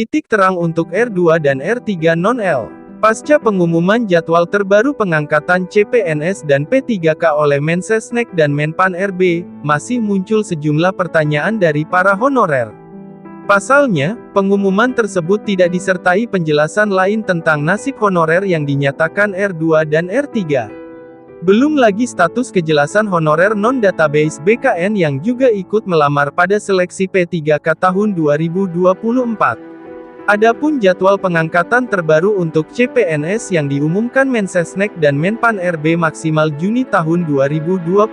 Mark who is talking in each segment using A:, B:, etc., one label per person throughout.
A: Titik terang untuk R2 dan R3 non-L. Pasca pengumuman jadwal terbaru pengangkatan CPNS dan P3K oleh Mensesnek dan Menpan RB, masih muncul sejumlah pertanyaan dari para honorer. Pasalnya, pengumuman tersebut tidak disertai penjelasan lain tentang nasib honorer yang dinyatakan R2 dan R3. Belum lagi status kejelasan honorer non-database BKN yang juga ikut melamar pada seleksi P3K tahun 2024. Adapun jadwal pengangkatan terbaru untuk CPNS yang diumumkan Mensesnek dan Menpan RB maksimal Juni tahun 2025.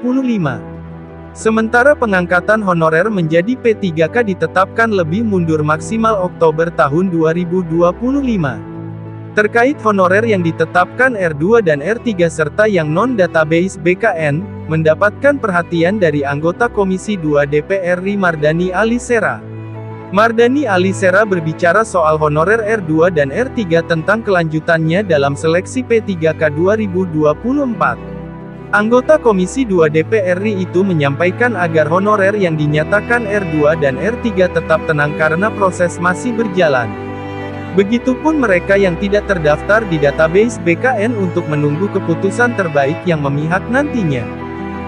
A: Sementara pengangkatan honorer menjadi P3K ditetapkan lebih mundur maksimal Oktober tahun 2025. Terkait honorer yang ditetapkan R2 dan R3 serta yang non-database BKN, mendapatkan perhatian dari anggota Komisi 2 DPR RI Mardhani Alisera. Mardhani Alisera berbicara soal honorer R2 dan R3 tentang kelanjutannya dalam seleksi P3K 2024. Anggota Komisi 2 DPR RI itu menyampaikan agar honorer yang dinyatakan R2 dan R3 tetap tenang karena proses masih berjalan. Begitupun mereka yang tidak terdaftar di database BKN untuk menunggu keputusan terbaik yang memihak nantinya.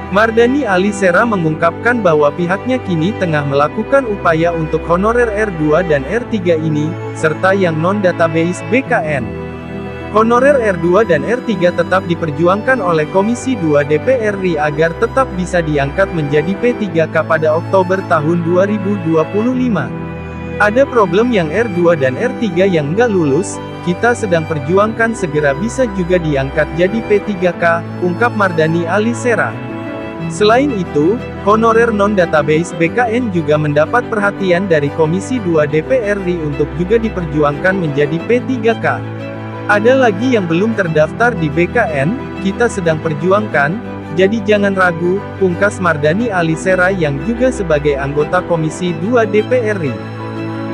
A: Mardhani Alisera mengungkapkan bahwa pihaknya kini tengah melakukan upaya untuk honorer R2 dan R3 ini, serta yang non-database BKN. Honorer R2 dan R3 tetap diperjuangkan oleh Komisi 2 DPR RI agar tetap bisa diangkat menjadi P3K pada Oktober tahun 2025. Ada problem yang R2 dan R3 yang nggak lulus, kita sedang perjuangkan segera bisa juga diangkat jadi P3K, ungkap Mardhani Alisera. Selain itu, honorer non-database BKN juga mendapat perhatian dari Komisi 2 DPR RI untuk juga diperjuangkan menjadi P3K. Ada lagi yang belum terdaftar di BKN, kita sedang perjuangkan, jadi jangan ragu, pungkas Mardhani Alisera yang juga sebagai anggota Komisi 2 DPR RI.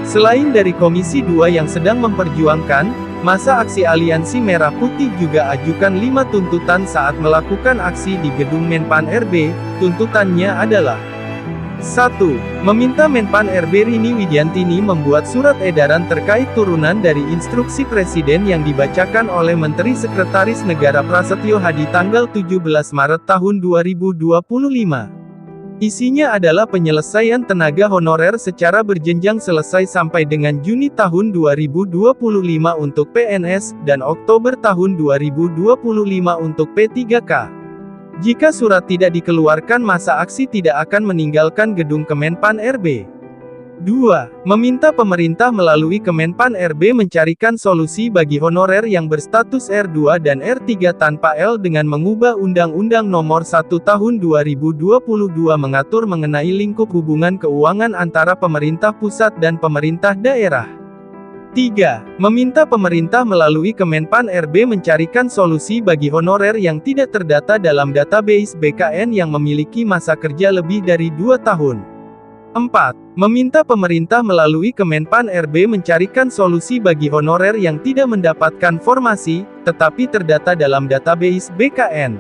A: Selain dari Komisi 2 yang sedang memperjuangkan, masa aksi Aliansi Merah Putih juga ajukan 5 tuntutan saat melakukan aksi di gedung Menpan RB. Tuntutannya adalah 1. Meminta Menpan RB Rini Widiantini membuat surat edaran terkait turunan dari instruksi Presiden yang dibacakan oleh Menteri Sekretaris Negara Prasetyo Hadi tanggal 17 Maret tahun 2025. Isinya adalah penyelesaian tenaga honorer secara berjenjang selesai sampai dengan Juni tahun 2025 untuk PNS, dan Oktober tahun 2025 untuk P3K. Jika surat tidak dikeluarkan masa aksi tidak akan meninggalkan gedung Kemenpan RB. 2. Meminta pemerintah melalui Kemenpan RB mencarikan solusi bagi honorer yang berstatus R2 dan R3 tanpa L dengan mengubah Undang-Undang Nomor 1 Tahun 2022 mengatur mengenai lingkup hubungan keuangan antara pemerintah pusat dan pemerintah daerah. 3. Meminta pemerintah melalui Kemenpan RB mencarikan solusi bagi honorer yang tidak terdata dalam database BKN yang memiliki masa kerja lebih dari 2 tahun. 4. Meminta pemerintah melalui Kemenpan RB mencarikan solusi bagi honorer yang tidak mendapatkan formasi, tetapi terdata dalam database BKN.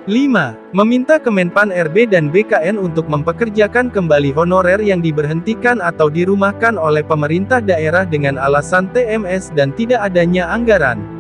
A: 5. Meminta Kemenpan RB dan BKN untuk mempekerjakan kembali honorer yang diberhentikan atau dirumahkan oleh pemerintah daerah dengan alasan TMS dan tidak adanya anggaran.